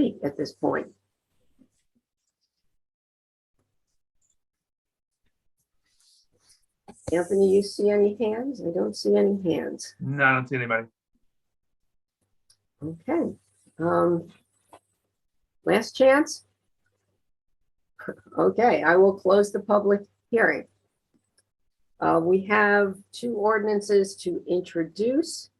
speak at this point? Anthony, you see any hands? I don't see any hands. No, I don't see anybody. Okay. Last chance? Okay, I will close the public hearing. We have two ordinances to introduce.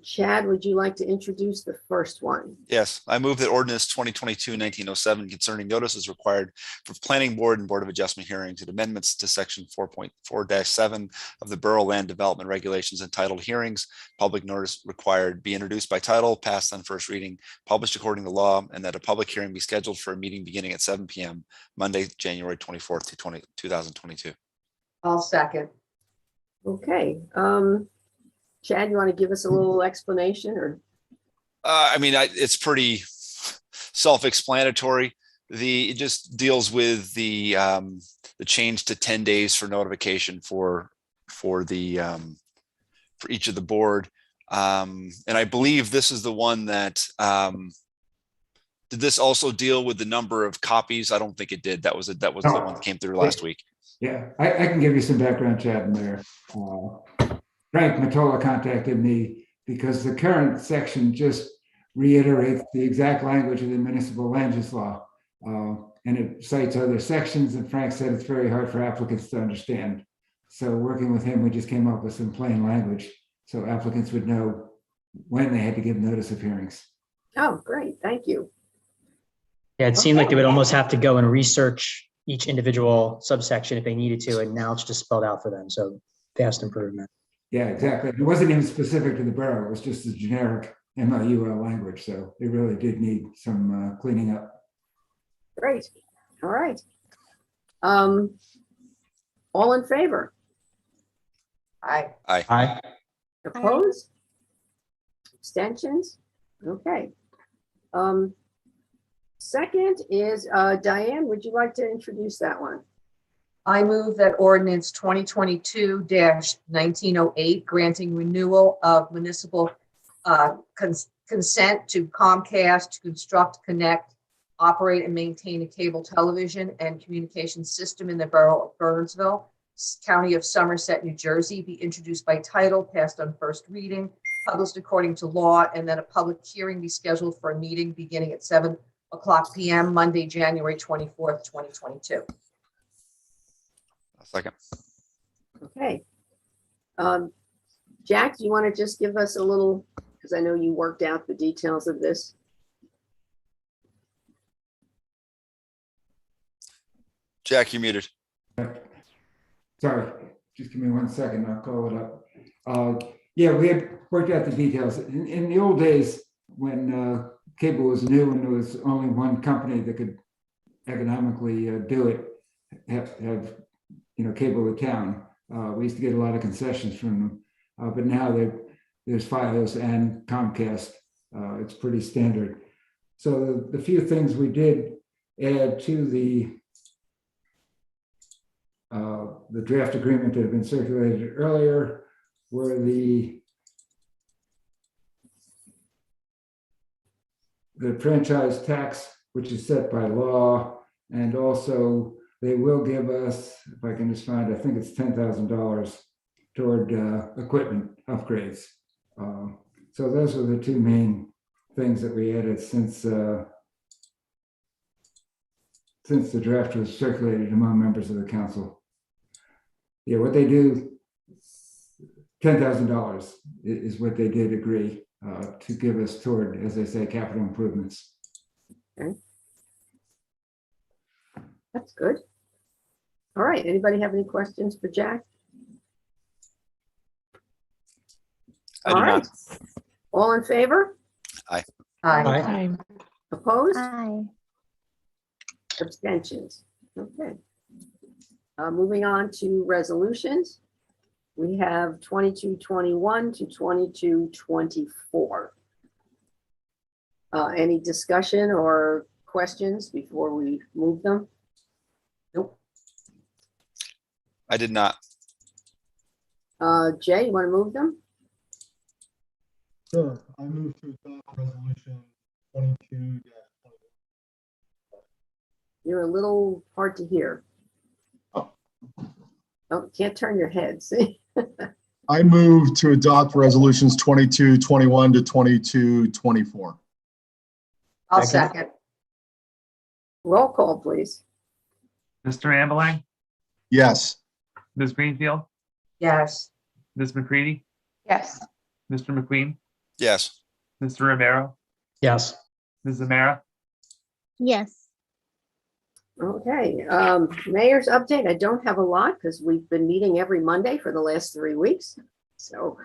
Chad, would you like to introduce the first one? Yes, I move that ordinance 2022-1907 concerning notices required for planning board and board of adjustment hearings and amendments to section 4.4-7 of the Borough Land Development Regulations entitled Hearings, Public Notice Required, be introduced by title, passed on first reading, published according to law, and that a public hearing be scheduled for a meeting beginning at 7 p.m. Monday, January 24th, 2022. I'll second. Okay. Chad, you want to give us a little explanation or? I mean, it's pretty self-explanatory. It just deals with the change to 10 days for notification for each of the board. And I believe this is the one that did this also deal with the number of copies? I don't think it did. That was the one that came through last week. Yeah, I can give you some background, Chad, in there. Frank Matola contacted me because the current section just reiterates the exact language of the municipal land use law. And it cites other sections, and Frank said it's very hard for applicants to understand. So working with him, we just came up with some plain language so applicants would know when they had to give notice of hearings. Oh, great. Thank you. Yeah, it seemed like they would almost have to go and research each individual subsection if they needed to, and now it's just spelled out for them. So vast improvement. Yeah, exactly. It wasn't even specific to the borough. It was just a generic MLUL language. So they really did need some cleaning up. Great. All right. All in favor? Aye. Aye. Opposed? Abstentions? Okay. Second is Diane, would you like to introduce that one? I move that ordinance 2022-1908 granting renewal of municipal consent to Comcast to construct, connect, operate, and maintain a cable television and communication system in the Borough of Bernardsville, County of Somerset, New Jersey, be introduced by title, passed on first reading, published according to law, and then a public hearing be scheduled for a meeting beginning at 7 o'clock p.m. Monday, January 24th, 2022. A second. Okay. Jack, do you want to just give us a little, because I know you worked out the details of this. Jack, you're muted. Sorry, just give me 1 second. I'll call it up. Yeah, we had worked out the details. In the old days, when cable was new and there was only one company that could economically do it, have cable to town, we used to get a lot of concessions from them. But now there's Fios and Comcast. It's pretty standard. So the few things we did add to the draft agreement that had been circulated earlier were the franchise tax, which is set by law, and also they will give us, if I can just find, I think it's $10,000 toward equipment upgrades. So those are the two main things that we added since the draft was circulated among members of the council. Yeah, what they do, $10,000 is what they did agree to give us toward, as I say, capital improvements. Okay. That's good. All right. Anybody have any questions for Jack? I do not. All in favor? Aye. Aye. Opposed? Aye. Abstentions? Okay. Moving on to resolutions. We have 2221 to 2224. Any discussion or questions before we move them? Nope. I did not. Jay, you want to move them? Sure. I move to adopt resolution 22. You're a little hard to hear. Oh. Oh, can't turn your head, see? I move to adopt resolutions 2221 to 2224. I'll Second. second. Roll call, please. Mr. Ambeline, Yes. Ms. Greenfield, Yes. Ms. McCready, Yes. Mr. McQueen, Yes. Mr. Romero, Yes. Ms. Zamara. Yes. Okay, mayor's update. I don't have a lot because we've been meeting every Monday for the last 3 weeks. So,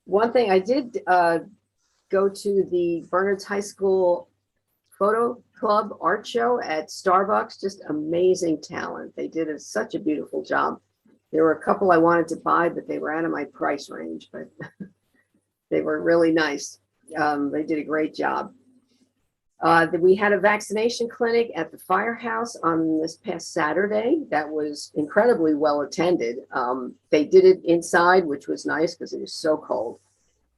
one thing I did, go to the Bernards High School Photo Club art show at Starbucks. Just amazing talent. They did such a beautiful job. There were a couple I wanted to buy, but they were out of my price range, but they were really nice. They did a great job. We had a vaccination clinic at the firehouse on this past Saturday. That was incredibly well attended. They did it inside, which was nice because it was so cold,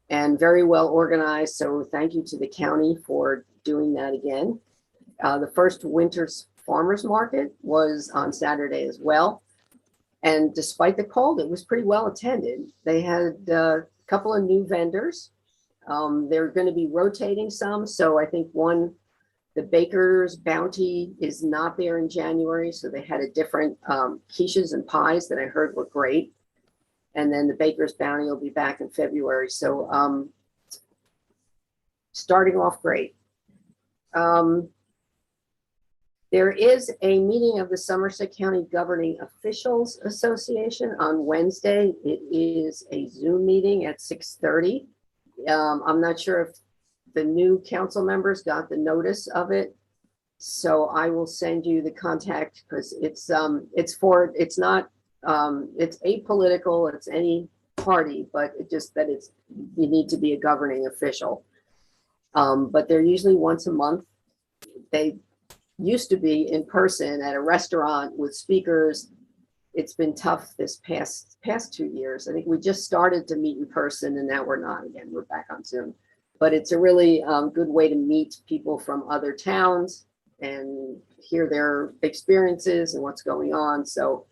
and very well organized. So thank you to the county for doing that again. The first winter's farmers market was on Saturday as well. And despite the cold, it was pretty well attended. They had a couple of new vendors. They're going to be rotating some. So I think the Baker's Bounty is not there in January. So they had a different quiches and pies that I heard were great. And then the Baker's Bounty will be back in February. So starting off great. There is a meeting of the Somerset County Governing Officials Association on Wednesday. It is a Zoom meeting at 6:30. I'm not sure if the new council members got the notice of it. So I will send you the contact because it's not, it's apolitical, it's any party, but it just that you need to be a governing official. But they're usually once a month. They used to be in person at a restaurant with speakers. It's been tough this past 2 years. I think we just started to meet in person and now we're not again. We're back on Zoom. But it's a really good way to meet people from other towns and hear their experiences and what's going on. So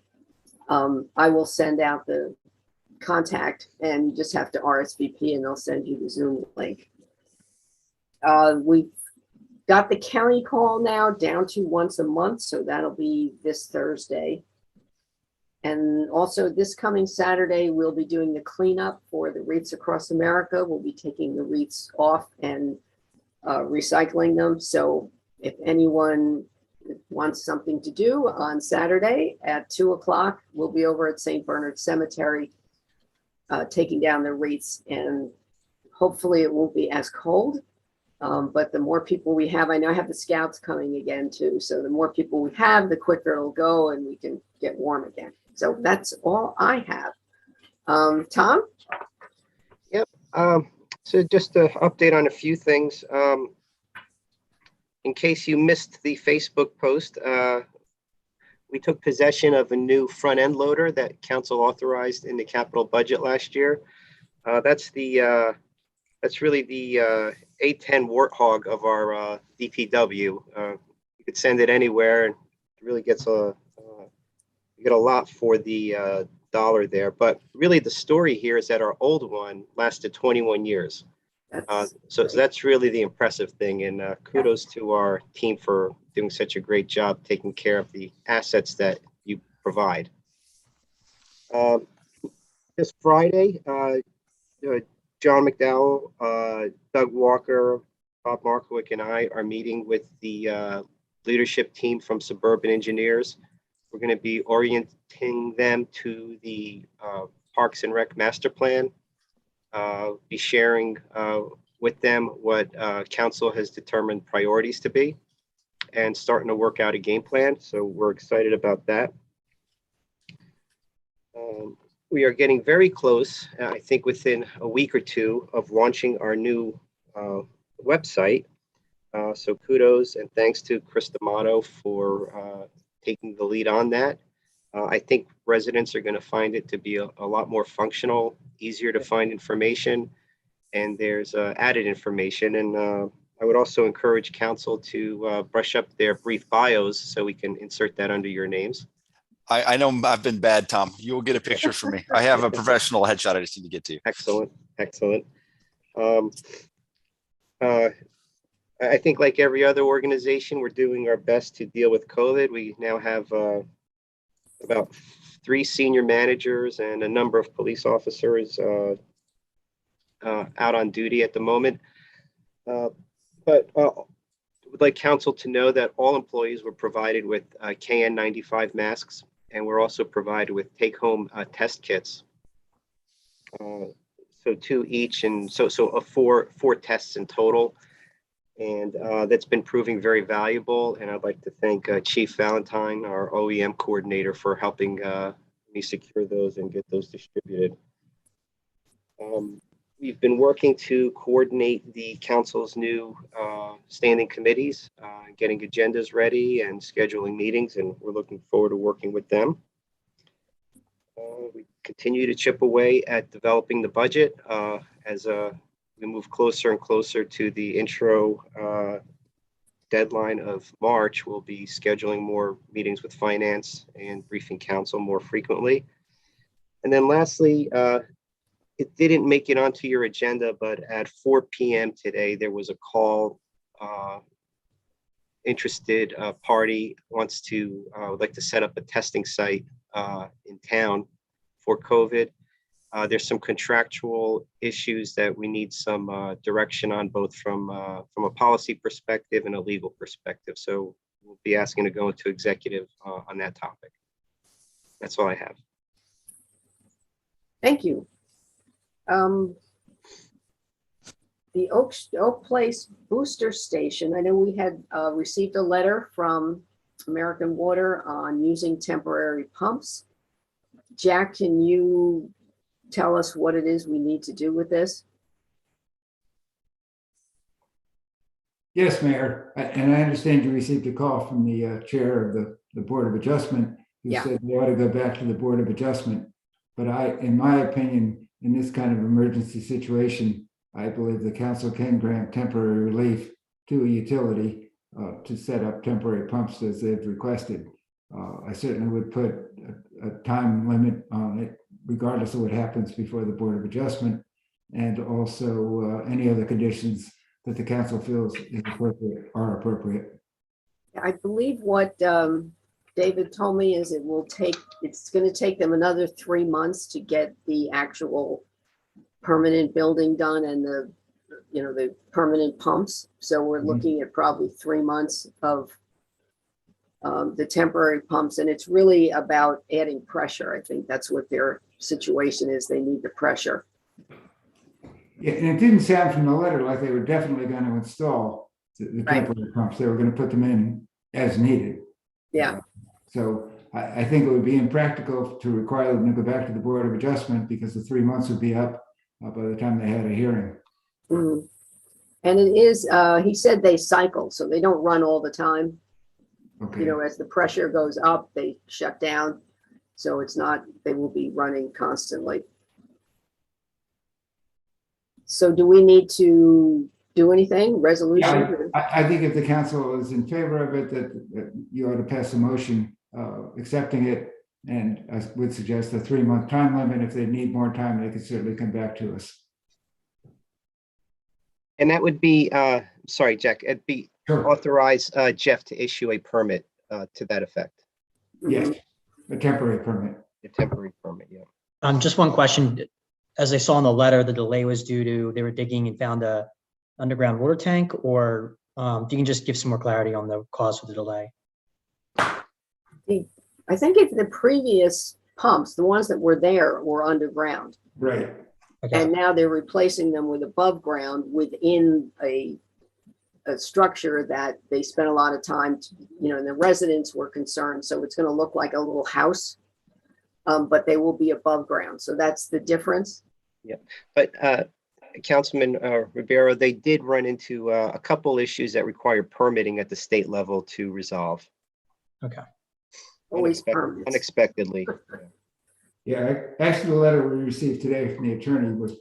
I will send out the contact and you just have to RSVP and they'll send you the Zoom link. We've got the county call now down to once a month. So that'll be this Thursday. And also this coming Saturday, we'll be doing the cleanup for the wreaths across America. We'll be taking the wreaths off and recycling them. So if anyone wants something to do on Saturday at 2:00, we'll be over at St. Bernard Cemetery taking down the wreaths, and hopefully it won't be as cold. But the more people we have, I know I have the scouts coming again too. So the more people we have, the quicker it'll go and we can get warm again. So that's all I have. Tom? So just to update on a few things. In case you missed the Facebook post, we took possession of a new front end loader that council authorized in the capital budget last year. That's really the A10 Warthog of our DPW. You could send it anywhere and it really gets you get a lot for the dollar there. But really the story here is that our old one lasted 21 years. So that's really the impressive thing. And kudos to our team for doing such a great job taking care of the assets that you provide. This Friday, John McDowell, Doug Walker, Bob Markowick, and I are meeting with the leadership team from Suburban Engineers. We're going to be orienting them to the Parks and Rec Master Plan, be sharing with them what council has determined priorities to be, and starting to work out a game plan. So we're excited about that. We are getting very close, I think within a week or two, of launching our new website. So kudos and thanks to Chris D'Amato for taking the lead on that. I think residents are going to find it to be a lot more functional, easier to find information, and there's added information. And I would also encourage council to brush up their brief bios so we can insert that under your names. I know I've been bad, Tom. You will get a picture for me. I have a professional headshot I just need to get to. Excellent, excellent. I think like every other organization, we're doing our best to deal with COVID. We now have about 3 senior managers and a number of police officers out on duty at the moment. But would like council to know that all employees were provided with KN95 masks, and we're also provided with take-home test kits. So 2 each, and so four tests in total. And that's been proving very valuable. And I'd like to thank Chief Valentine, our OEM coordinator, for helping me secure those and get those distributed. We've been working to coordinate the council's new standing committees, getting agendas ready and scheduling meetings, and we're looking forward to working with them. We continue to chip away at developing the budget as we move closer and closer to the intro deadline of March. We'll be scheduling more meetings with finance and briefing council more frequently. And then lastly, it didn't make it onto your agenda, but at 4 p.m. today, there was a call. Interested party would like to set up a testing site in town for COVID. There's some contractual issues that we need some direction on, both from a policy perspective and a legal perspective. So we'll be asking to go into executive on that topic. That's all I have. Thank you. The Oak Place booster station, I know we had received a letter from American Water on using temporary pumps. Jack, can you tell us what it is we need to do with this? Yes, Mayor, and I understand you received a call from the chair of the Board of Adjustment, who Yeah. said we ought to go back to the Board of Adjustment. But in my opinion, in this kind of emergency situation, I believe the council can grant temporary relief to a utility to set up temporary pumps as they've requested. I certainly would put a time limit on it, regardless of what happens before the Board of Adjustment, and also any other conditions that the council feels is appropriate are appropriate. I believe what David told me is it's going to take them another 3 months to get the actual permanent building done and the permanent pumps. So we're looking at probably 3 months of the temporary pumps, and it's really about adding pressure. I think that's what their situation is. They need the pressure. Yeah, and it didn't sound from the letter like they were definitely going to install the temporary pumps. They were going to put them in as needed. Yeah. So I think it would be impractical to require them to go back to the Board of Adjustment, because the 3 months would be up by the time they had a hearing. Mhm. And it is, he said they cycle, so they don't run all the time. Okay. You know, as the pressure goes up, they shut down. So it's not, they will be running constantly. So do we need to do anything? Resolution? Yeah, I think if the council is in favor of it, that you ought to pass a motion accepting it. And I would suggest a 3-month time limit. If they need more time, they can certainly come back to us. And that would be, sorry, Jack, it'd be Sure. authorize Jeff to issue a permit to that effect, Yes, a temporary permit. a temporary permit, yeah. Just one question. As I saw in the letter, the delay was due to they were digging and found a underground water tank, or if you can just give some more clarity on the cause for the delay. I think if the previous pumps, the ones that were there, were underground. Right. Okay. And now they're replacing them with above ground within a structure that they spent a lot of time, and the residents were concerned. So it's going to look like a little house, but they will be above ground. So that's the difference. Yeah, but Councilman Ribeiro, they did run into a couple issues that require permitting at the state level to resolve. Okay. Always permits. Unexpectedly. Yeah, actually, the letter we received today from the attorney was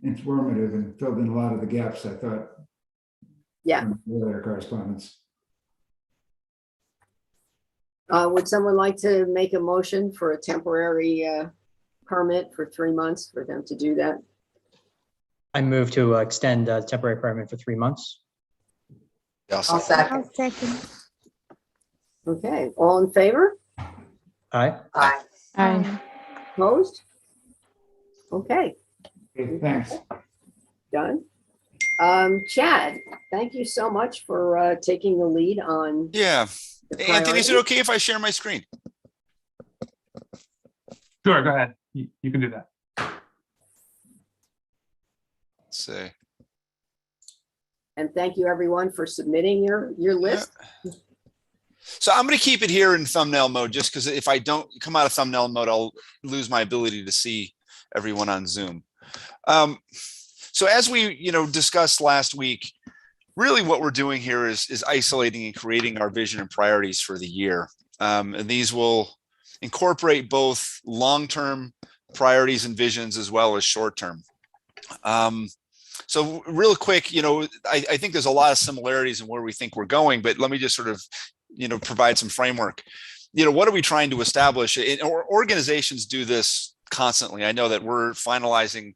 informative and filled in a lot of the gaps, I thought. Yeah. from the letter correspondence. Would someone like to make a motion for a temporary permit for 3 months for them to do that? I move to extend temporary permit for 3 months. Yeah, I'll second. I'll second. Okay, all in favor? Aye. Aye. Aye. Opposed? Okay, Okay, thanks. done. Chad, thank you so much for taking the lead on Yeah. the Anthony, is it priority. okay if I share my screen? Sure, go ahead. You can do that. Let's see. And thank you everyone for submitting your list. So I'm going to keep it here in thumbnail mode just because if I don't come out of thumbnail mode, I'll lose my ability to see everyone on Zoom. So as we, discussed last week, really what we're doing here is isolating and creating our vision and priorities for the year. And these will incorporate both long-term priorities and visions as well as short-term. So real quick, I think there's a lot of similarities in where we think we're going, but let me just sort of, provide some framework. What are we trying to establish? Organizations do this constantly. I know that we're finalizing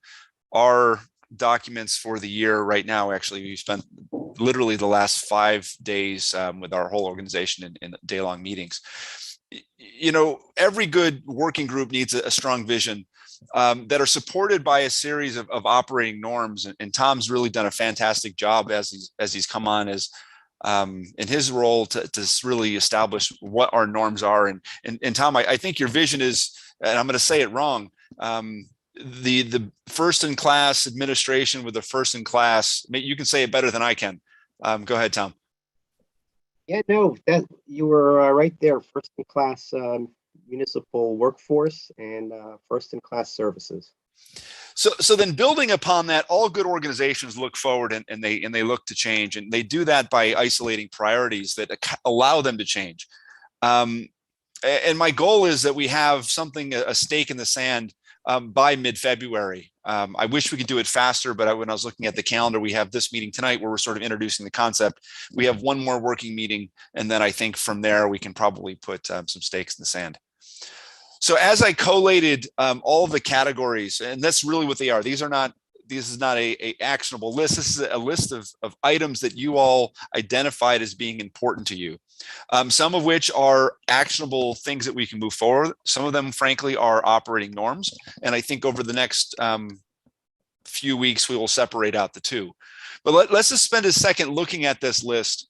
our documents for the year right now. Actually, we spent literally the last 5 days with our whole organization in day-long meetings. Every good working group needs a strong vision that are supported by a series of operating norms. And Tom's really done a fantastic job as he's come on as in his role to really establish what our norms are. And Tom, I think your vision is, and I'm going to say it wrong, the first in class administration with the first in class. You can say it better than I can. Go ahead, Tom. Yeah, no, that you were right there. First in class municipal workforce and first in class services. So then building upon that, all good organizations look forward and they look to change, and they do that by isolating priorities that allow them to change. And my goal is that we have a stake in the sand by mid-February. I wish we could do it faster, but when I was looking at the calendar, we have this meeting tonight where we're sort of introducing the concept. We have one more working meeting, and then I think from there we can probably put some stakes in the sand. So as I collated all of the categories, and that's really what they are. This is not a actionable list. This is a list of items that you all identified as being important to you. Some of which are actionable things that we can move forward. Some of them, frankly, are operating norms. And I think over the next few weeks, we will separate out the two. But let's just spend a second looking at this list.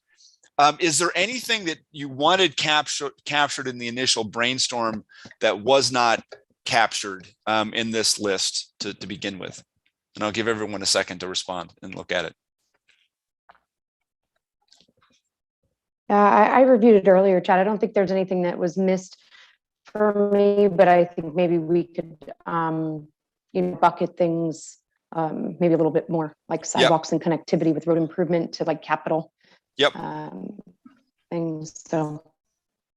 Is there anything that you wanted captured in the initial brainstorm that was not captured in this list to begin with? And I'll give everyone a second to respond and look at it. I reviewed it earlier, Chad. I don't think there's anything that was missed for me, but I think maybe we could, bucket things maybe a little bit more, like sidewalks and connectivity with road improvement to like capital. Yep. Things. So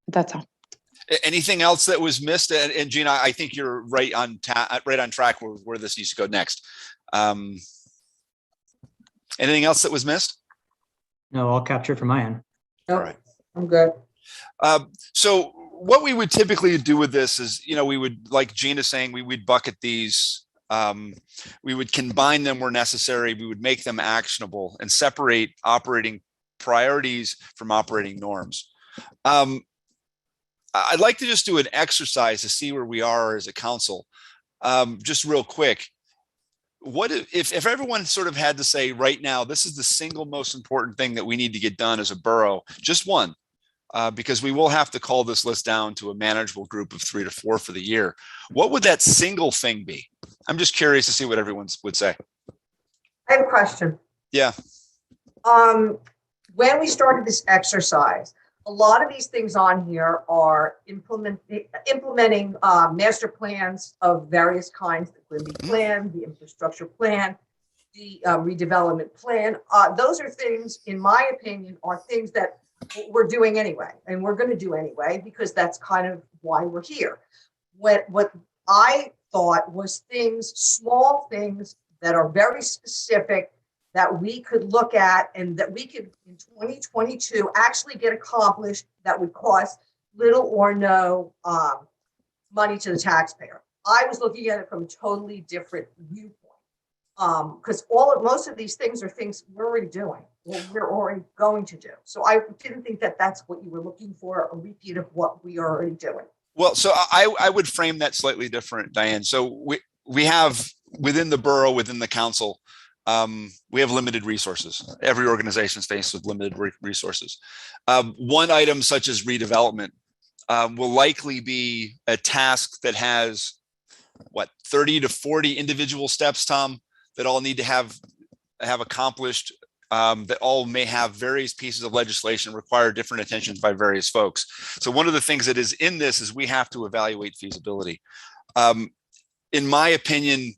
that's all. Anything else that was missed? And Gina, I think you're right on track where this needs to go next. Anything else that was missed? No, all captured from my end. Nope, All right. I'm good. So what we would typically do with this is, we would, like Gina saying, we would bucket these. We would combine them where necessary. We would make them actionable and separate operating priorities from operating norms. I'd like to just do an exercise to see where we are as a council. Just real quick. What if everyone sort of had to say right now, this is the single most important thing that we need to get done as a borough, just one, because we will have to call this list down to a manageable group of 3 to 4 for the year. What would that single thing be? I'm just curious to see what everyone would say. I have a question. Yeah. When we started this exercise, a lot of these things on here are implementing master plans of various kinds, the Quimby plan, the infrastructure plan, the redevelopment plan. Those are things, in my opinion, are things that we're doing anyway, and we're going to do anyway, because that's kind of why we're here. What I thought was small things that are very specific that we could look at and that we could in 2022 actually get accomplished that would cost little or no money to the taxpayer. I was looking at it from a totally different viewpoint. Because most of these things are things we're already doing, or we're already going to do. So I didn't think that that's what you were looking for, a repeat of what we are already doing. Well, so I would frame that slightly different, Diane. So we have within the borough, within the council, we have limited resources. Every organization is faced with limited resources. One item such as redevelopment will likely be a task that has 30 to 40 individual steps, Tom, that all need to have accomplished, that all may have various pieces of legislation, require different attention by various folks. So one of the things that is in this is we have to evaluate feasibility. In my opinion,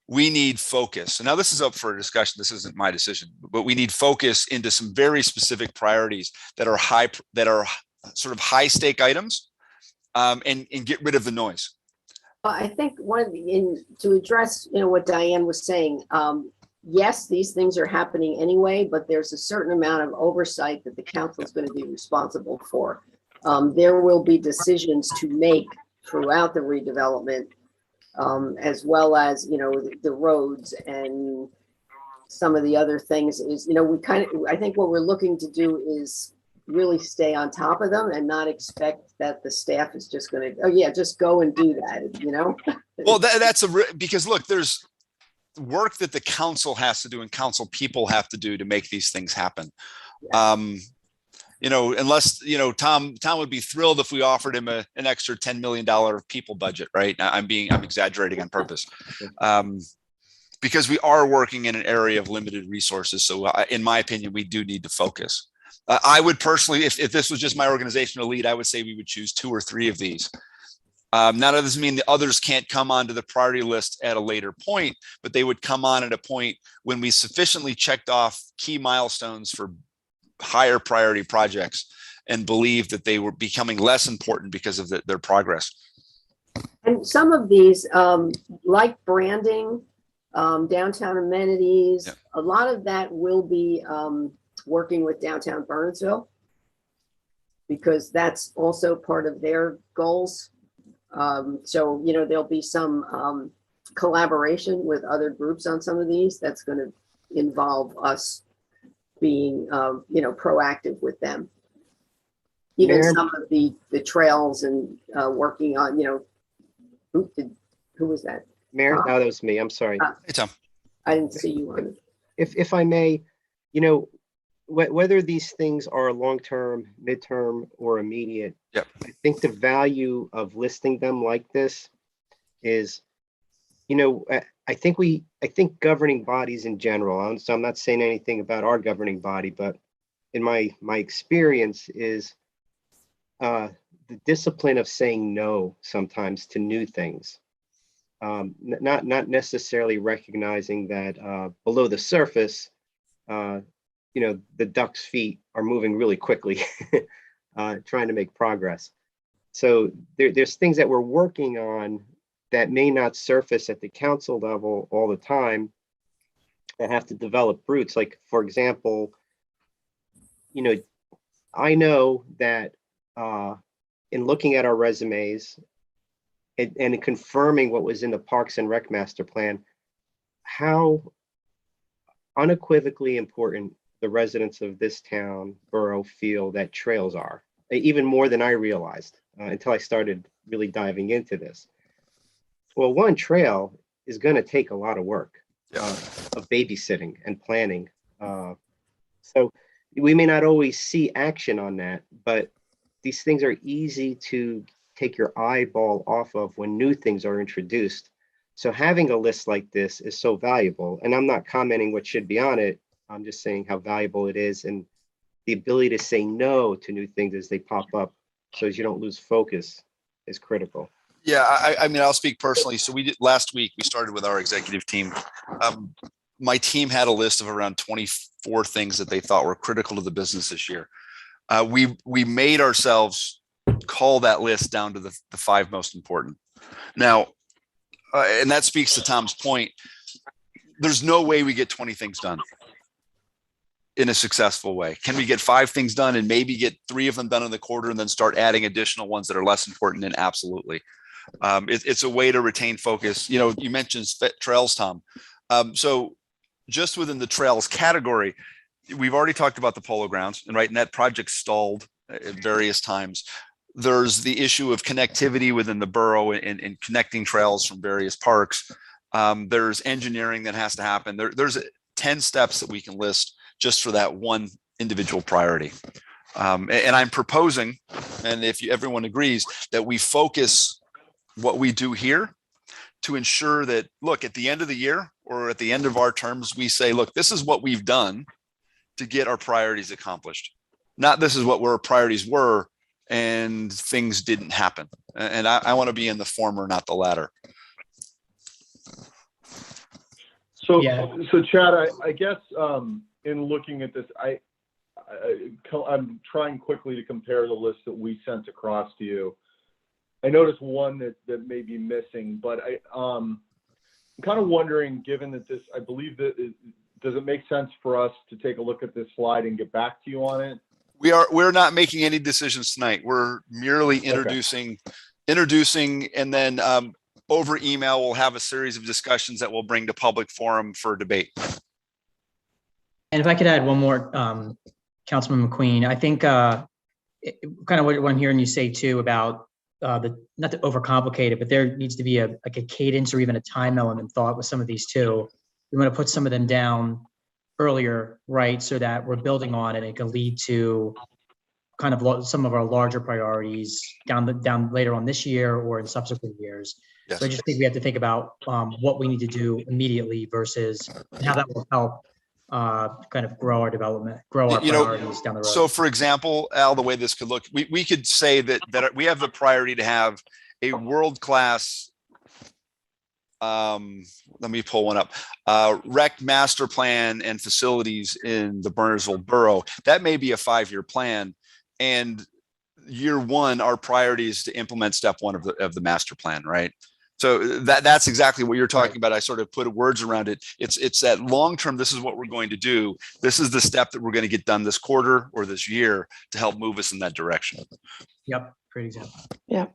we need focus. And now this is up for discussion. This isn't my decision, but we need focus into some very specific priorities that are sort of high stake items, and get rid of the noise. I think to address, what Diane was saying, yes, these things are happening anyway, but there's a certain amount of oversight that the council is going to be responsible for. There will be decisions to make throughout the redevelopment, as well as, the roads and some of the other things is, I think what we're looking to do is really stay on top of them and not expect that the staff is just going to, just go and do that, Well, because look, there's work that the council has to do and council people have to do to make these things happen. Yeah. Unless, Tom would be thrilled if we offered him an extra $10 million people budget, right? I'm exaggerating on purpose. Because we are working in an area of limited resources. So in my opinion, we do need to focus. I would personally, if this was just my organizational lead, I would say we would choose 2 or 3 of these. Now that doesn't mean the others can't come onto the priority list at a later point, but they would come on at a point when we sufficiently checked off key milestones for higher priority projects and believe that they were becoming less important because of their progress. And some of these, like branding, downtown amenities, a lot of that will be working with downtown Bernardsville, because that's also part of their goals. So, there'll be some collaboration with other groups on some of these. That's going to involve us being, proactive with them. Even Mayor? some of the trails and working on, who was that? Mayor, no, that was me. I'm sorry. Hey, Tom. I didn't see you on it. If I may, whether these things are long-term, midterm, or immediate, Yep. I think the value of listing them like this is, I think governing bodies in general, so I'm not saying anything about our governing body, but in my experience is the discipline of saying no sometimes to new things. Not necessarily recognizing that below the surface, the duck's feet are moving really quickly, trying to make progress. So there's things that we're working on that may not surface at the council level all the time, that have to develop roots. Like, for example, I know that in looking at our resumes and confirming what was in the Parks and Rec Master Plan, how unequivocally important the residents of this town, borough, feel that trails are, even more than I realized until I started really diving into this. Well, one trail is going to take a lot of work of babysitting and planning. So we may not always see action on that, but these things are easy to take your eyeball off of when new things are introduced. So having a list like this is so valuable. And I'm not commenting what should be on it. I'm just saying how valuable it is, and the ability to say no to new things as they pop up so as you don't lose focus is critical. Yeah, I mean, I'll speak personally. So last week, we started with our executive team. My team had a list of around 24 things that they thought were critical to the business this year. We made ourselves call that list down to the 5 most important. Now, and that speaks to Tom's point. There's no way we get 20 things done. in a successful way? Can we get 5 things done and maybe get 3 of them done in the quarter and then start adding additional ones that are less important? And absolutely. It's a way to retain focus. You know, you mentioned trails, Tom. So just within the trails category, we've already talked about the polo grounds, and right, and that project stalled at various times. There's the issue of connectivity within the borough and connecting trails from various parks. There's engineering that has to happen. There's 10 steps that we can list just for that one individual priority. And I'm proposing, and if everyone agrees, that we focus what we do here to ensure that, look, at the end of the year or at the end of our terms, we say, look, this is what we've done to get our priorities accomplished. Not this is what our priorities were and things didn't happen. And I want to be in the former, not the latter. So, Yeah. so Chad, I guess in looking at this, I'm trying quickly to compare the list that we sent across to you. I noticed one that may be missing, but I'm kind of wondering, given that this, I believe that does it make sense for us to take a look at this slide and get back to you on it? We're not making any decisions tonight. We're merely introducing, and then over email, we'll have a series of discussions that we'll bring to public forum for debate. And if I could add one more, Councilman McQueen, I think kind of what I'm hearing you say too about not to overcomplicate it, but there needs to be a cadence or even a time element thought with some of these too. We want to put some of them down earlier, right? So that we're building on it and it can lead to kind of some of our larger priorities down later on this year or in subsequent years. Yes. So I just think we have to think about what we need to do immediately versus how that will help kind of grow our development, grow our priorities down the road. So for example, Al, the way this could look, we could say that we have the priority to have a world-class, let me pull one up, rec master plan and facilities in the Bernardsville borough. That may be a 5-year plan. And year 1, our priority is to implement step 1 of the master plan, right? So that's exactly what you're talking about. I sort of put words around it. It's that long term, this is what we're going to do. This is the step that we're going to get done this quarter or this year to help move us in that direction. Yep, great example. Yeah.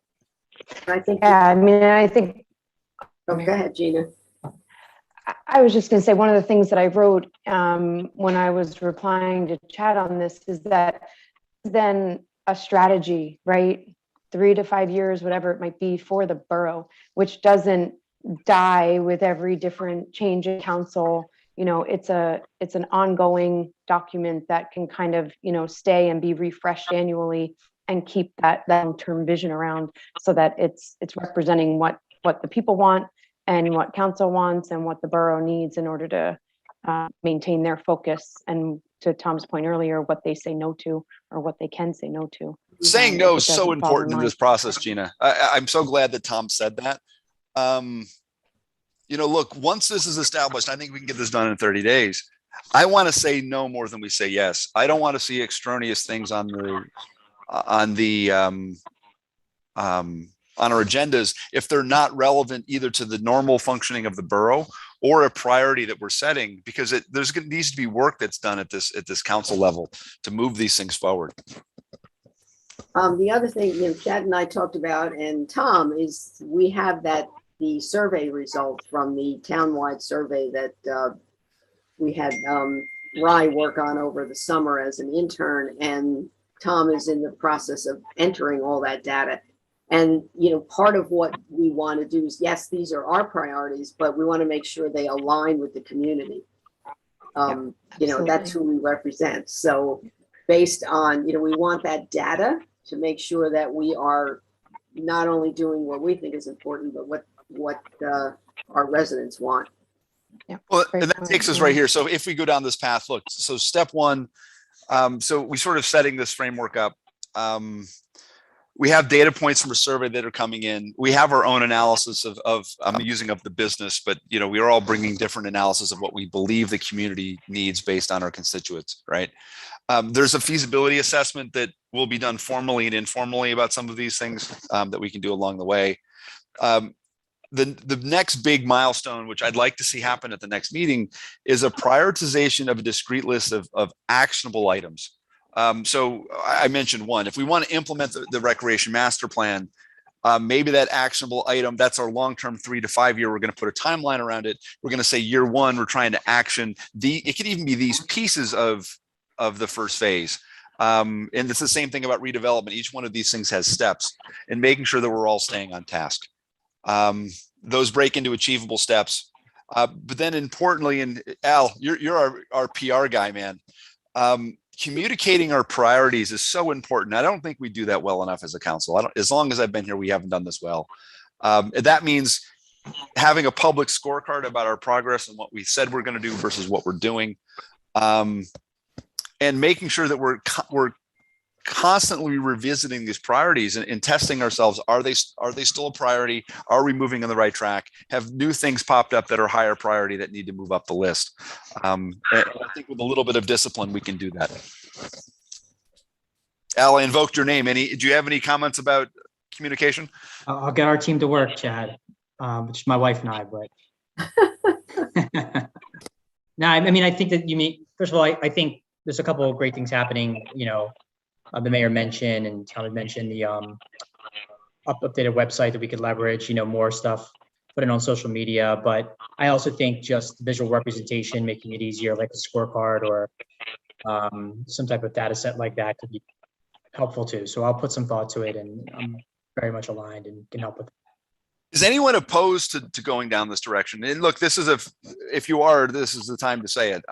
I think, Yeah, I mean, I think, go ahead, Gina. I was just going to say, one of the things that I wrote when I was replying to Chad on this is that then a strategy, right? 3 to 5 years, whatever it might be for the borough, which doesn't die with every different change in council. You know, it's an ongoing document that can kind of, you know, stay and be refreshed annually and keep that long-term vision around so that it's representing what the people want and what council wants and what the borough needs in order to maintain their focus. And to Tom's point earlier, what they say no to or what they can say no to. Saying no is It so doesn't fall important in line. this process, Gina. I'm so glad that Tom said that. You know, look, once this is established, I think we can get this done in 30 days. I want to say no more than we say yes. I don't want to see extraneous things on our agendas if they're not relevant either to the normal functioning of the borough or a priority that we're setting, because needs to be work that's done at this council level to move these things forward. The other thing, you know, Chad and I talked about, and Tom, is we have the survey result from the townwide survey that we had Rye work on over the summer as an intern, and Tom is in the process of entering all that data. And, you know, part of what we want to do is, yes, these are our priorities, but we want to make sure they align with the community. You know, that's who we represent. So based on, you know, we want that data to make sure that we are not only doing what we think is important, but what our residents want. Yeah. Well, and that takes us right here. So if we go down this path, look, so step 1, so we sort of setting this framework up. We have data points from a survey that are coming in. We have our own analysis of I'm using of the business, but you know, we are all bringing different analysis of what we believe the community needs based on our constituents, right? There's a feasibility assessment that will be done formally and informally about some of these things that we can do along the way. the next big milestone, which I'd like to see happen at the next meeting, is a prioritization of a discrete list of actionable items. So I mentioned one. If we want to implement the recreation master plan, maybe that actionable item, that's our long-term 3 to 5 year. We're going to put a timeline around it. We're going to say year one, we're trying to action it could even be these pieces of the first phase. And it's the same thing about redevelopment. Each one of these things has steps, and making sure that we're all staying on task. Those break into achievable steps. But then importantly, and Al, you're our PR guy, man. Communicating our priorities is so important. I don't think we do that well enough as a council. As long as I've been here, we haven't done this well. That means having a public scorecard about our progress and what we said we're going to do versus what we're doing, and making sure that we're constantly revisiting these priorities and testing ourselves. Are they still a priority? Are we moving on the right track? Have new things popped up that are higher priority that need to move up the list? And I think with a little bit of discipline, we can do that. Al, I invoked your name. Do you have any comments about communication? I'll get our team to work, Chad, which is my wife and I, but. No, I mean, I think that first of all, I think there's a couple of great things happening, the mayor mentioned, and Tommy mentioned the updated website that we could leverage, more stuff, put it on social media. But I also think just visual representation, making it easier, like a scorecard or some type of data set like that could be helpful too. So I'll put some thought to it, and I'm very much aligned and can help with it. Is anyone opposed to going down this direction? And look, if you are, this is the time to say it.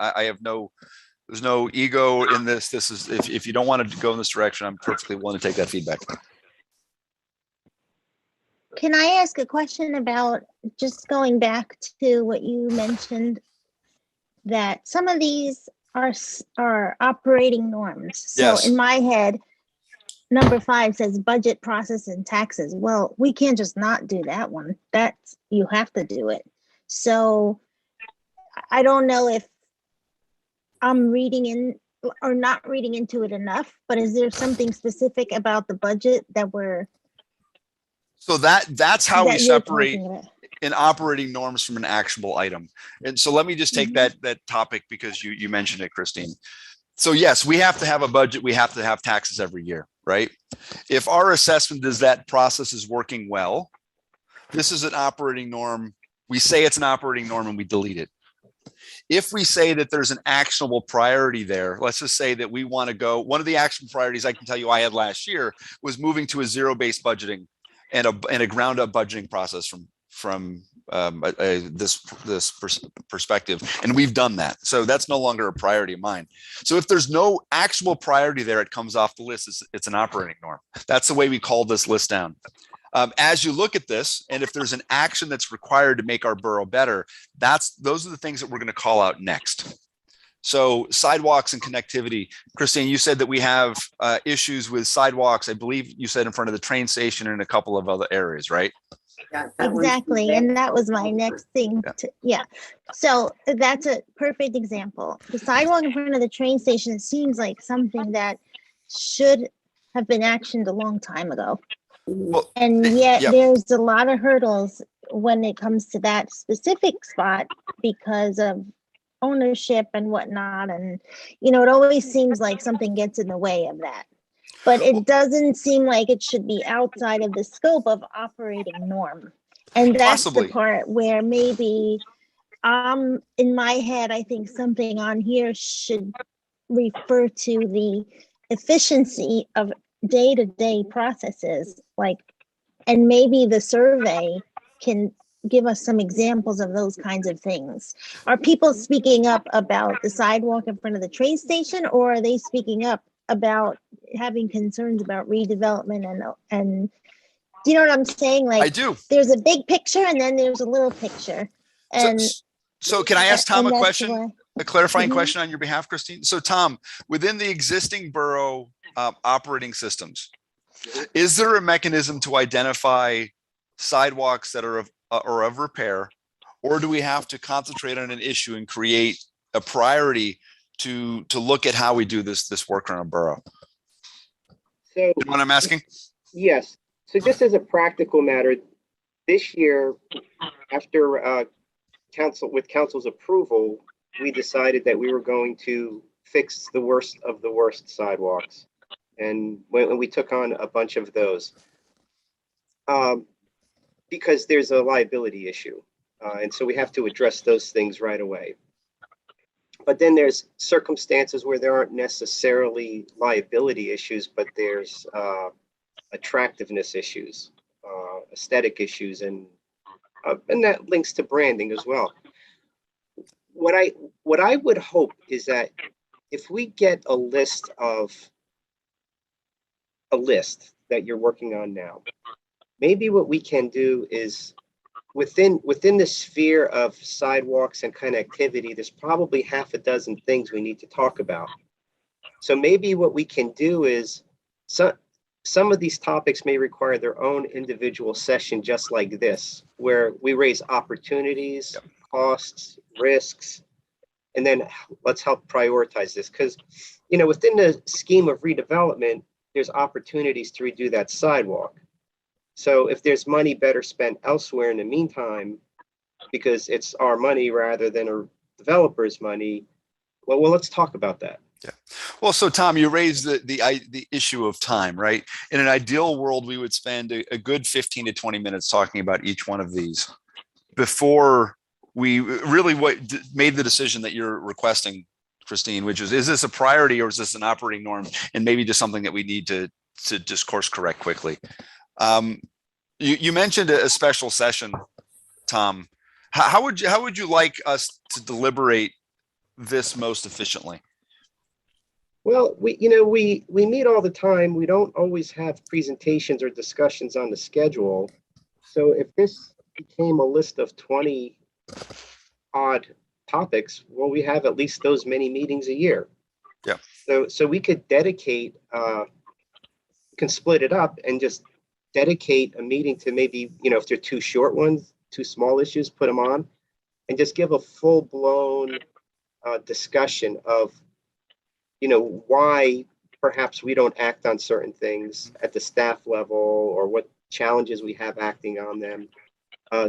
There's no ego in this. This is, if you don't want to go in this direction, I'm perfectly willing to take that feedback. Can I ask a question about just going back to what you mentioned, that some of these are operating norms. So Yes. In my head, number 5 says budget process and taxes. Well, we can't just not do that one. You have to do it. So I don't know if I'm reading in or not reading into it enough, but is there something specific about the budget that So that's how we you're separate talking about? in operating norms from an actionable item. And so let me just take that topic, because you mentioned it, Christine. So yes, we have to have a budget. We have to have taxes every year, right? If our assessment is that process is working well, this is an operating norm. We say it's an operating norm and we delete it. If we say that there's an actionable priority there, let's just say that we want to go, one of the action priorities I can tell you I had last year was moving to a zero-based budgeting and a ground-up budgeting process from this perspective, and we've done that. So that's no longer a priority of mine. So if there's no actual priority there, it comes off the list. It's an operating norm. That's the way we call this list down. As you look at this, and if there's an action that's required to make our borough better, those are the things that we're going to call out next. So sidewalks and connectivity. Christine, you said that we have issues with sidewalks. I believe you said in front of the train station and a couple of other areas, right? Yeah, that one's- Exactly, and that was my next thing. So that's a perfect example. The sidewalk in front of the train station seems like something that should have been actioned a long time ago. Well, And yet yep. there's a lot of hurdles when it comes to that specific spot because of ownership and whatnot. And, it always seems like something gets in the way of that. But it doesn't seem like it should be outside of the scope of operating norm. And that's Possibly. the part where maybe in my head, I think something on here should refer to the efficiency of day-to-day processes, and maybe the survey can give us some examples of those kinds of things. Are people speaking up about the sidewalk in front of the train station, or are they speaking up about having concerns about redevelopment and do you know what I'm saying? I do. There's a big picture and then there's a little picture. And so can I ask Tom a that's question? why- A clarifying Mhm. question on your behalf, Christine. So Tom, within the existing borough operating systems, is there a mechanism to identify sidewalks that are of repair, or do we have to concentrate on an issue and create a priority to look at how we do this work on a borough? So, You know what I'm asking? yes. So just as a practical matter, this year, after with council's approval, we decided that we were going to fix the worst of the worst sidewalks. And when we took on a bunch of those, because there's a liability issue. And so we have to address those things right away. But then there's circumstances where there aren't necessarily liability issues, but there's attractiveness issues, aesthetic issues, and that links to branding as well. What I would hope is that if we get a list that you're working on now, maybe what we can do is within the sphere of sidewalks and connectivity, there's probably half a dozen things we need to talk about. So maybe what we can do is some of these topics may require their own individual session, just like this, where we raise opportunities, costs, risks, and then let's help prioritize this. Because, within the scheme of redevelopment, there's opportunities to redo that sidewalk. So if there's money better spent elsewhere in the meantime, because it's our money rather than a developer's money, well, let's talk about that. Yeah. Well, so Tom, you raised the issue of time, right? In an ideal world, we would spend a good 15 to 20 minutes talking about each one of these before we really made the decision that you're requesting, Christine, which is this a priority or is this an operating norm? And maybe just something that we need to just course correct quickly. You mentioned a special session, Tom. How would you like us to deliberate this most efficiently? Well, we meet all the time. We don't always have presentations or discussions on the schedule. So if this became a list of 20 odd topics, well, we have at least those many meetings a year. Yeah. So we could dedicate, can split it up and just dedicate a meeting to maybe, if they're two short ones, two small issues, put them on and just give a full-blown discussion of, why perhaps we don't act on certain things at the staff level or what challenges we have acting on them.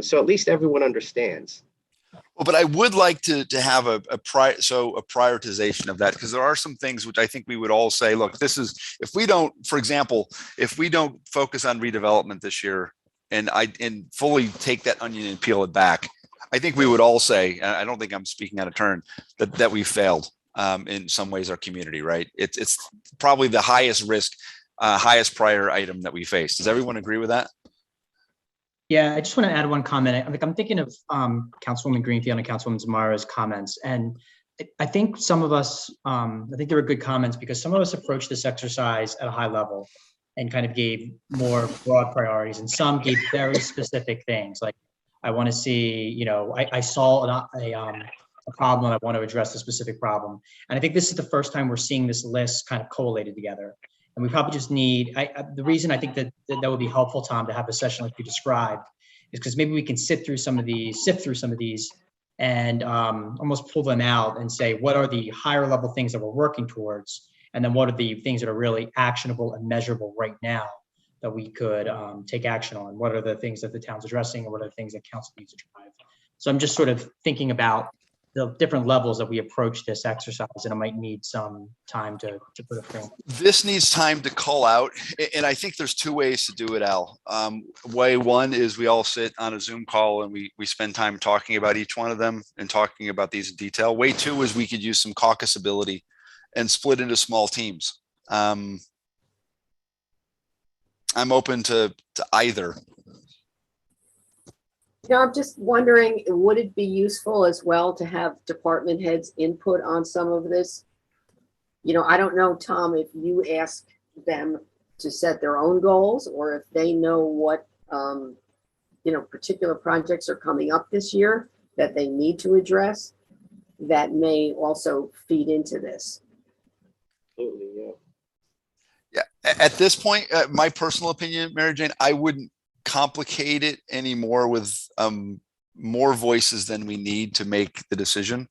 So at least everyone understands. Well, but I would like to have a prioritization of that, because there are some things which I think we would all say, look, if we don't focus on redevelopment this year and fully take that onion and peel it back, I think we would all say, and I don't think I'm speaking out of turn, that we failed in some ways, our community, right? It's probably the highest risk, highest prior item that we face. Does everyone agree with that? Yeah, I just want to add one comment. I'm thinking of Councilwoman Greenfield and Councilwoman Zamara's comments. And I think some of us, I think they were good comments because some of us approached this exercise at a high level and kind of gave more broad priorities. And some gave very specific things like, I want to see, I saw a problem and I want to address a specific problem. And I think this is the first time we're seeing this list kind of collated together. And we probably just need, the reason I think that would be helpful, Tom, to have a session like you described is because maybe we can sift through some of these and almost pull them out and say, what are the higher level things that we're working towards? And then what are the things that are really actionable and measurable right now that we could take action on? What are the things that the town's addressing and what are the things that council needs to drive? So I'm just sort of thinking about the different levels that we approach this exercise, and it might need some time to put a frame. This needs time to call out, and I think there's two ways to do it, Al. Way one is we all sit on a Zoom call and we spend time talking about each one of them and talking about these in detail. Way two is we could use some caucus ability and split into small teams. I'm open to either. I'm just wondering, would it be useful as well to have department heads input on some of this? I don't know, Tom, if you ask them to set their own goals or if they know what, particular projects are coming up this year that they need to address, that may also feed into this. Absolutely, yeah. Yeah, at this point, my personal opinion, Mary Jane, I wouldn't complicate it anymore with more voices than we need to make the decision.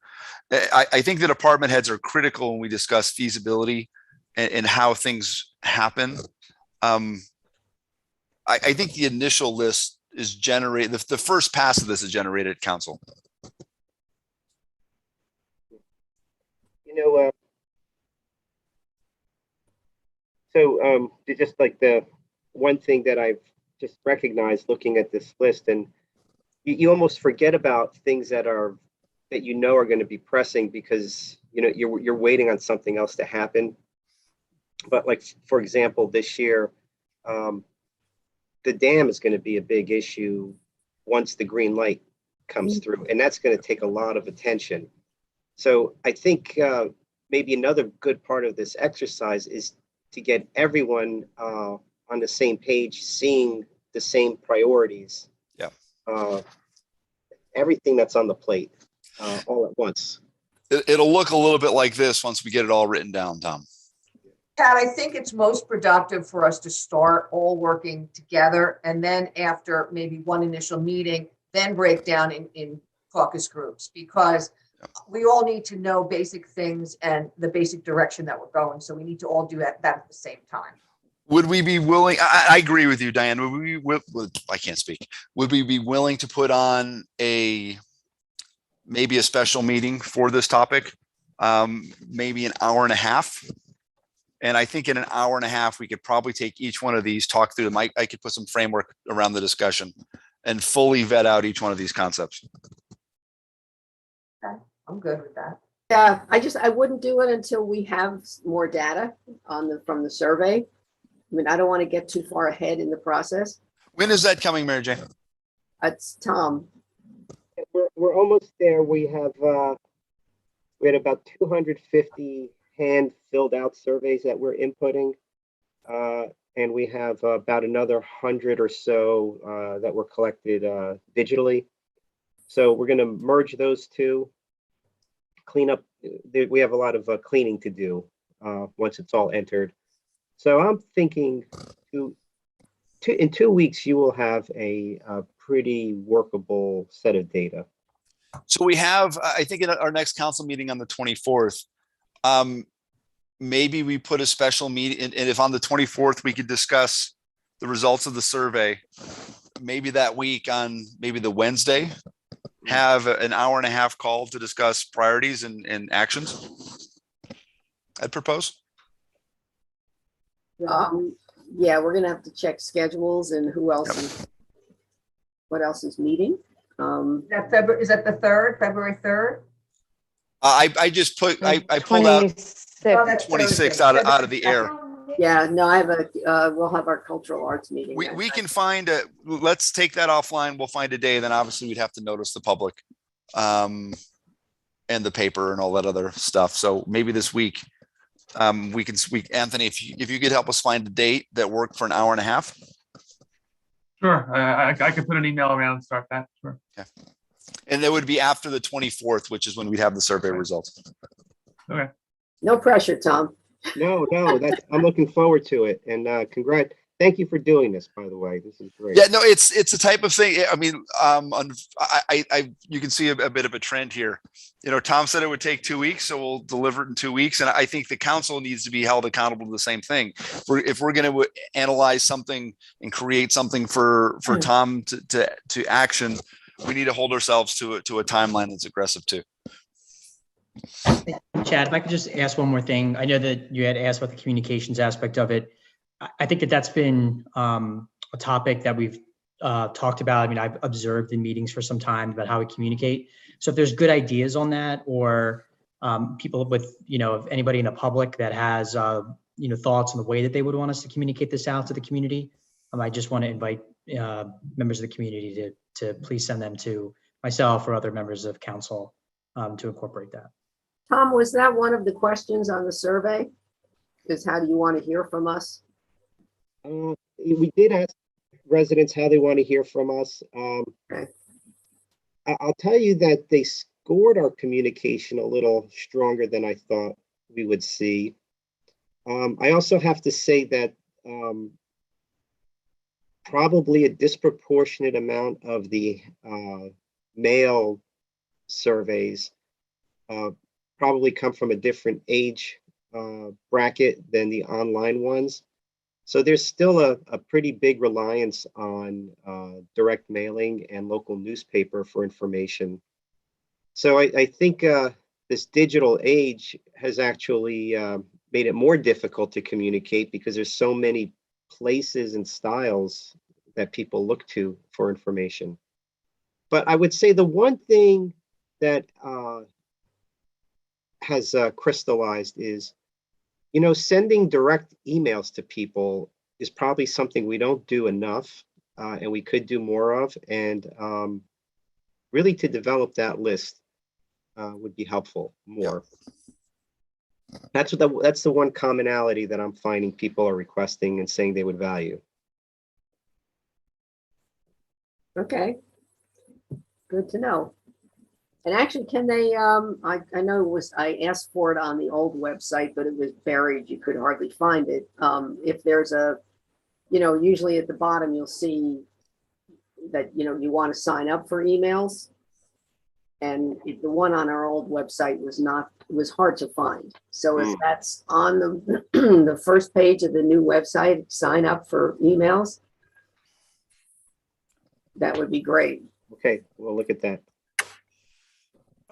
I think the department heads are critical when we discuss feasibility and how things happen. I think the initial list is generated, the first pass of this is generated at council. You know, just like the one thing that I've just recognized looking at this list, and you almost forget about things that are going to be pressing because you're waiting on something else to happen. But like, for example, this year, the dam is going to be a big issue once the green light comes through, and that's going to take a lot of attention. So I think maybe another good part of this exercise is to get everyone on the same page, seeing the same priorities. Yeah. Everything that's on the plate all at once. It'll look a little bit like this once we get it all written down, Tom. Pat, I think it's most productive for us to start all working together, and then after maybe one initial meeting, then break down in caucus groups, because we all need to know basic things and the basic direction that we're going. So we need to all do that at the same time. Would we be willing, I agree with you, Diane. I can't speak. Would we be willing to put on maybe a special meeting for this topic? Maybe an hour and a half. And I think in an hour and a half, we could probably take each one of these, talk through them. I could put some framework around the discussion and fully vet out each one of these concepts. Okay, I'm good with that. Yeah, I wouldn't do it until we have more data from the survey. I mean, I don't want to get too far ahead in the process. When is that coming, Mary Jane? It's Tom. We're almost there. We had about 250 hand filled out surveys that we're inputting. And we have about another 100 or so that were collected digitally. So we're going to merge those two, clean up. We have a lot of cleaning to do once it's all entered. So I'm thinking in 2 weeks, you will have a pretty workable set of data. So we have, I think in our next council meeting on the 24th, maybe we put a special meeting, and if on the 24th, we could discuss the results of the survey, maybe that week on maybe the Wednesday, have an hour and a half call to discuss priorities and actions. I'd propose. Yeah, we're gonna have to check schedules and who else, what else is meeting. Is that the 3rd, February 3rd? I just put, I pulled out 26 out of the air. Yeah, no, I have we'll have our cultural arts meeting. We can find let's take that offline. We'll find a day. Then obviously we'd have to notice the public and the paper and all that other stuff. So maybe this week we can speak. Anthony, if you could help us find a date that worked for an hour and a half. Sure, I could put an email around and start that. Sure. Okay. And that would be after the 24th, which is when we'd have the survey results. Okay. No pressure, Tom. No, I'm looking forward to it. And thank you for doing this, by the way. This is great. Yeah, no, it's a type of thing. I mean, you can see a bit of a trend here. Tom said it would take 2 weeks, so we'll deliver it in 2 weeks. And I think the council needs to be held accountable to the same thing. If we're going to analyze something and create something for Tom to action, we need to hold ourselves to a timeline that's aggressive too. Chad, if I could just ask one more thing. I know that you had asked about the communications aspect of it. I think that's been a topic that we've talked about. I mean, I've observed in meetings for some time about how we communicate. So if there's good ideas on that, or people with, if anybody in the public that has, thoughts on the way that they would want us to communicate this out to the community, I just want to invite members of the community to please send them to myself or other members of council to incorporate that. Tom, was that one of the questions on the survey? Is how do you want to hear from us? We did ask residents how they want to hear from us. Okay. I'll tell you that they scored our communication a little stronger than I thought we would see. I also have to say that probably a disproportionate amount of the mail surveys probably come from a different age bracket than the online ones. So there's still a pretty big reliance on direct mailing and local newspaper for information. So I think this digital age has actually made it more difficult to communicate because there's so many places and styles that people look to for information. But I would say the one thing that has crystallized is, sending direct emails to people is probably something we don't do enough, and we could do more of. And really, to develop that list would be helpful more. That's the one commonality that I'm finding people are requesting and saying they would value. Okay. Good to know. And actually, can they, I know I asked for it on the old website, but it was buried. You could hardly find it. If there's usually at the bottom, you'll see that, you want to sign up for emails. And the one on our old website was hard to find. So if that's on the, the first page of the new website, sign up for emails, that would be great. Okay, we'll look at that.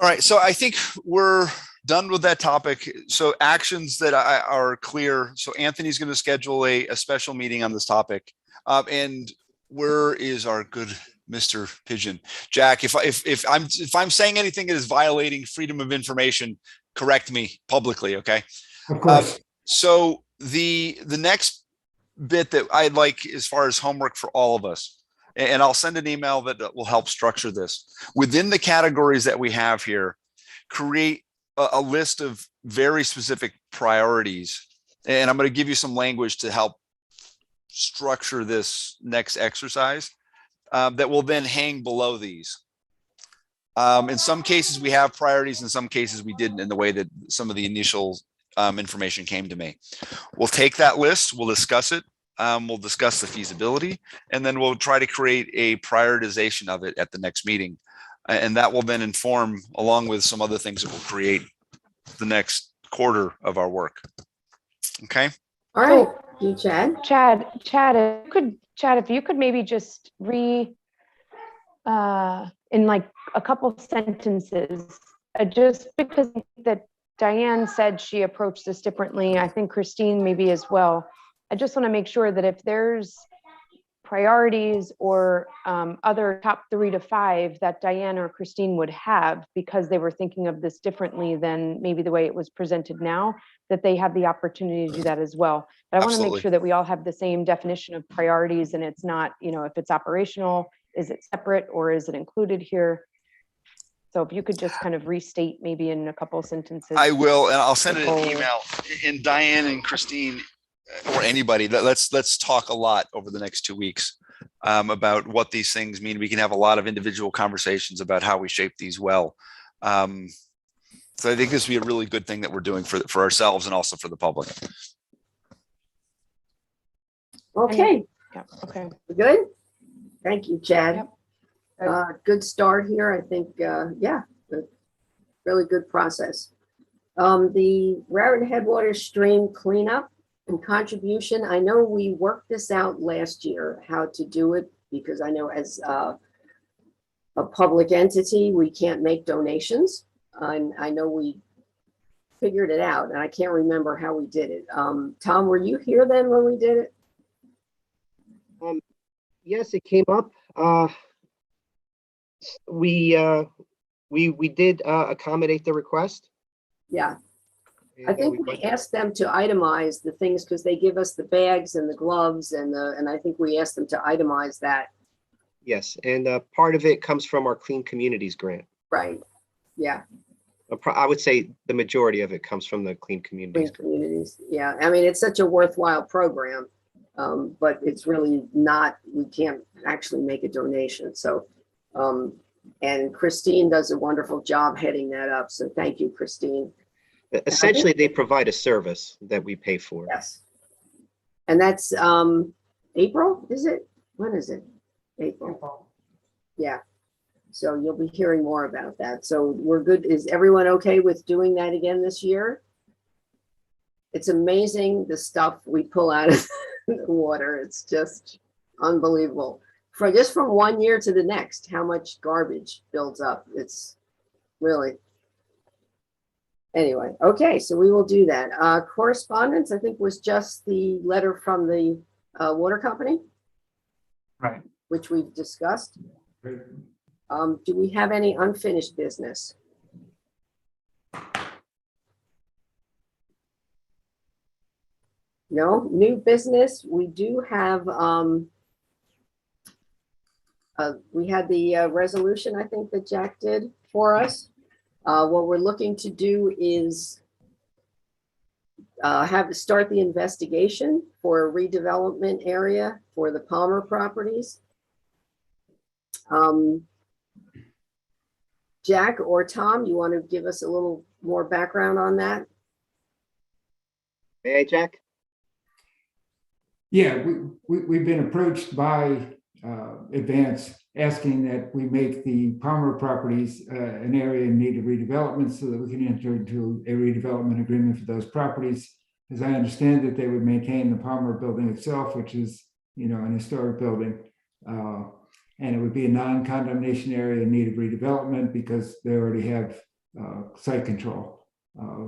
All right, so I think we're done with that topic. So actions that are clear. So Anthony's going to schedule a special meeting on this topic. And where is our good Mr. Pigeon? Jack, if I'm saying anything that is violating freedom of information, correct me publicly, okay? Of course. So the next bit that I'd like as far as homework for all of us, and I'll send an email that will help structure this. Within the categories that we have here, create a list of very specific priorities. And I'm going to give you some language to help structure this next exercise that will then hang below these. In some cases, we have priorities. In some cases, we didn't, in the way that some of the initial information came to me. We'll take that list. We'll discuss it. We'll discuss the feasibility, and then we'll try to create a prioritization of it at the next meeting. And that will then inform, along with some other things that will create the next quarter of our work. Okay. All right. You, Chad? Chad, if you could maybe just in like a couple sentences, just because that Diane said she approached this differently. I think Christine maybe as well. I just want to make sure that if there's priorities or other top 3 to 5 that Diane or Christine would have because they were thinking of this differently than maybe the way it was presented now, that they have the opportunity to do that as well. But I want to make sure that we all have the same definition of priorities, and it's not, if it's operational, is it separate or is it included here? So if you could just kind of restate maybe in a couple of sentences. I will, and I'll send it an email. And Diane and Christine, or anybody, let's talk a lot over the next 2 weeks about what these things mean. We can have a lot of individual conversations about how we shape these well. So I think this would be a really good thing that we're doing for ourselves and also for the public. Okay. Yeah. Okay. Good. Thank you, Chad. Yep. Good start here. I think, really good process. The Raritan Headwaters stream cleanup and contribution. I know we worked this out last year, how to do it, because I know as a public entity, we can't make donations. And I know we figured it out, and I can't remember how we did it. Tom, were you here then when we did it? Yes, it came up. We did accommodate the request. Yeah. I think we asked them to itemize the things because they give us the bags and the gloves and I think we asked them to itemize that. Yes, and part of it comes from our Clean Communities grant. Right. Yeah. I would say the majority of it comes from the Clean Communities. Clean Communities. Yeah. I mean, it's such a worthwhile program, but it's really not. We can't actually make a donation. So, and Christine does a wonderful job heading that up. So thank you, Christine. Essentially, they provide a service that we pay for. Yes. And that's April, is it? When is it? April. Yeah. So you'll be hearing more about that. So we're good. Is everyone okay with doing that again this year? It's amazing the stuff we pull out of the water. It's just unbelievable. From 1 year to the next, how much garbage builds up. It's really. Anyway, okay, so we will do that. Correspondence, I think, was just the letter from the water company, Right. which we've discussed. Great. Do we have any unfinished business? No, new business. We do have, we had the resolution, I think, that Jack did for us. What we're looking to do is start the investigation for a redevelopment area for the Palmer properties. Jack or Tom, you want to give us a little more background on that? Hey, Jack? Yeah, we've been approached by Advance asking that we make the Palmer properties an area in need of redevelopment so that we can enter into a redevelopment agreement for those properties. As I understand it, they would maintain the Palmer building itself, which is, an historic building. And it would be a non-condemnation area in need of redevelopment because they already have site control.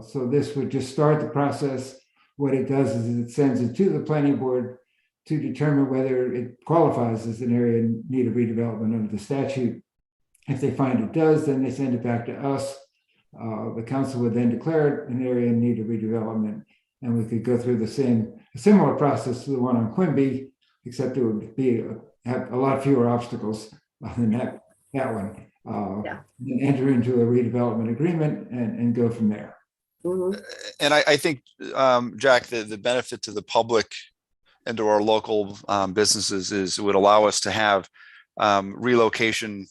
So this would just start the process. What it does is it sends it to the planning board to determine whether it qualifies as an area in need of redevelopment under the statute. If they find it does, then they send it back to us. The council would then declare it an area in need of redevelopment, and we could go through a similar process to the one on Quimby, except it would have a lot fewer obstacles than that one. Yeah. And enter into a redevelopment agreement and go from there. Mhm. And I think, Jack, the benefit to the public and to our local businesses is it would allow us to have relocation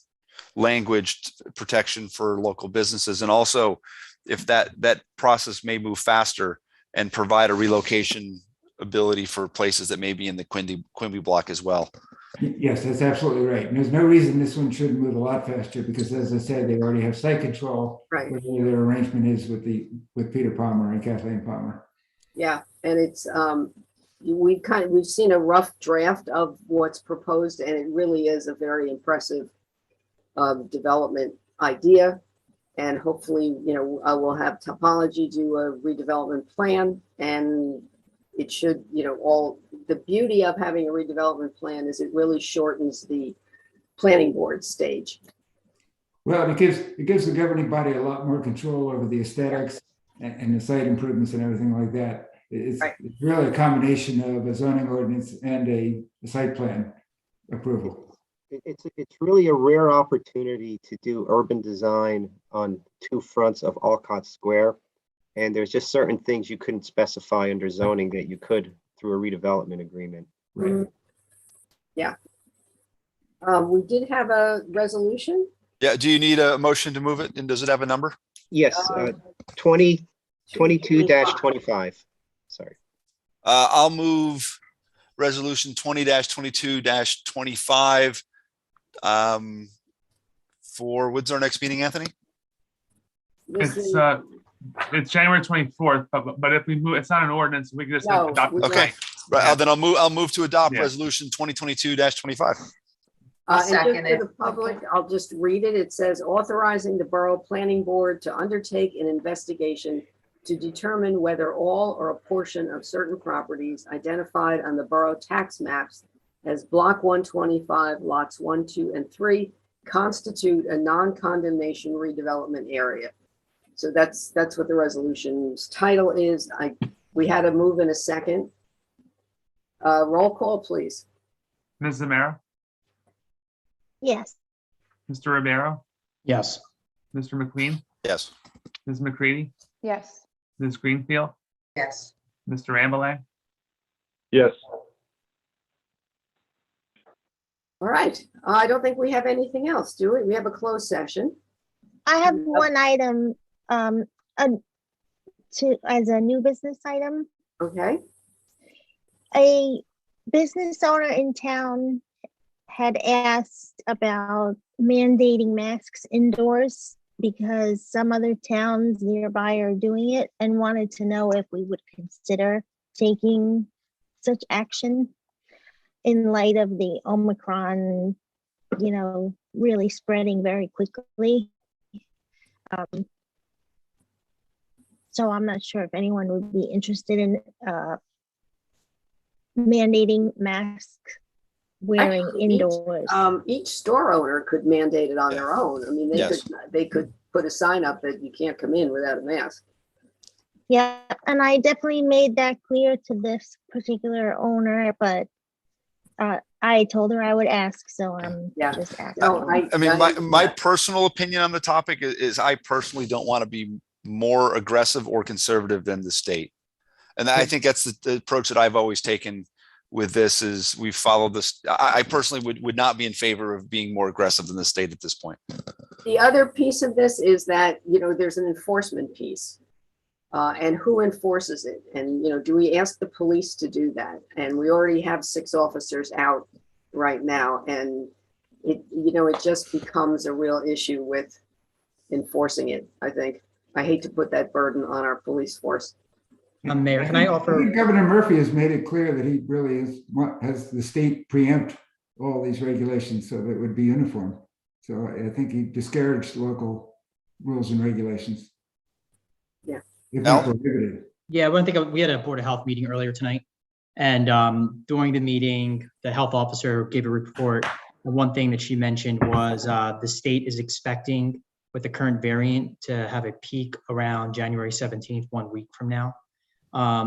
language protection for local businesses. And also, if that process may move faster and provide a relocation ability for places that may be in the Quimby block as well. Yes, that's absolutely right. And there's no reason this one shouldn't move a lot faster because, as I said, they already have site control. Right. Whatever their arrangement is with Peter Palmer and Kathleen Palmer. Yeah, and it's we've seen a rough draft of what's proposed, and it really is a very impressive development idea. And hopefully, we'll have topology do a redevelopment plan, and it should, all the beauty of having a redevelopment plan is it really shortens the planning board stage. Well, it gives the governing body a lot more control over the aesthetics and the site improvements and everything like that. It's really a combination of a zoning ordinance and a site plan approval. It's really a rare opportunity to do urban design on two fronts of Alcott Square. And there's just certain things you couldn't specify under zoning that you could through a redevelopment agreement. Right. Yeah. We did have a resolution. Yeah. Do you need a motion to move it? And does it have a number? Yes, 22-25. Sorry. I'll move resolution 20-22-25. For when's our next meeting, Anthony? It's January 24th, but if we move, it's not an ordinance, we can just No, adopt it. Okay. Right. Then I'll move to adopt Yeah. resolution 2022-25. I'll And second just for it. the public, I'll just read it. It says authorizing the Borough Planning Board to undertake an investigation to determine whether all or a portion of certain properties identified on the borough tax maps as Block 125, lots 1, 2, and 3 constitute a non-condemnation redevelopment area. So that's what the resolution's title is. We had a move in a second. Roll call, please. Ms. Zamara, Yes. Mr. Ribeiro, Yes. Mr. McQueen, Yes. Ms. McCready, Yes. Ms. Greenfield, Yes. Mr. Ambeland. Yes. All right. I don't think we have anything else, do we? We have a closed session. I have one item as a new business item. Okay. A business owner in town had asked about mandating masks indoors because some other towns nearby are doing it, and wanted to know if we would consider taking such action in light of the Omicron, really spreading very quickly. So I'm not sure if anyone would be interested in mandating mask wearing Actually, indoors. Each store owner could mandate it on their own. I mean, Yes. they could put a sign up that you can't come in without a mask. Yeah, and I definitely made that clear to this particular owner, but I told her I would ask, so I'm Yeah. just asking. No, I mean, my personal opinion on the topic is I personally don't want to be more aggressive or conservative than the state. And I think that's the approach that I've always taken with this is we follow this. I personally would not be in favor of being more aggressive than the state at this point. The other piece of this is that, there's an enforcement piece. And who enforces it? And, do we ask the police to do that? And we already have 6 officers out right now. And it just becomes a real issue with enforcing it, I think. I hate to put that burden on our police force. Mayor, can I offer? think Governor Murphy has made it clear that he really has the state preempt all these regulations so that it would be uniform. So I think he discouraged local rules and regulations. Yeah. If Al? not prohibited. Yeah, I think we had a Board of Health meeting earlier tonight. And during the meeting, the health officer gave a report. And one thing that she mentioned was the state is expecting with the current variant to have a peak around January 17th, 1 week from now.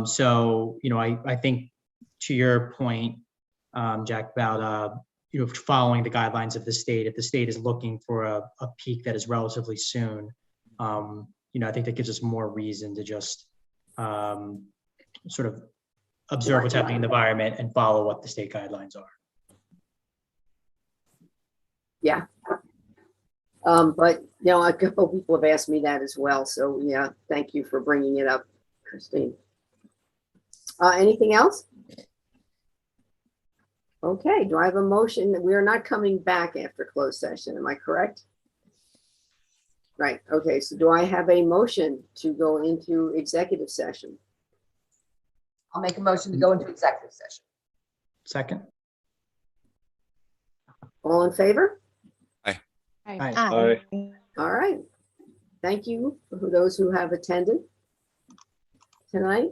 So, I think to your point, Jack, about, following the guidelines of the state, if the state is looking for a peak that is relatively soon, I think that gives us more reason to just sort of observe what's happening in the environment and follow what the state guidelines are. Yeah. But, a couple of people have asked me that as well. So, yeah, thank you for bringing it up, Christine. Anything else? Okay, do I have a motion that we are not coming back after closed session? Am I correct? Right, okay, so do I have a motion to go into executive session? I'll make a motion to go into executive session. Second. All in favor? Aye. Aye. All right. Thank you for those who have attended tonight.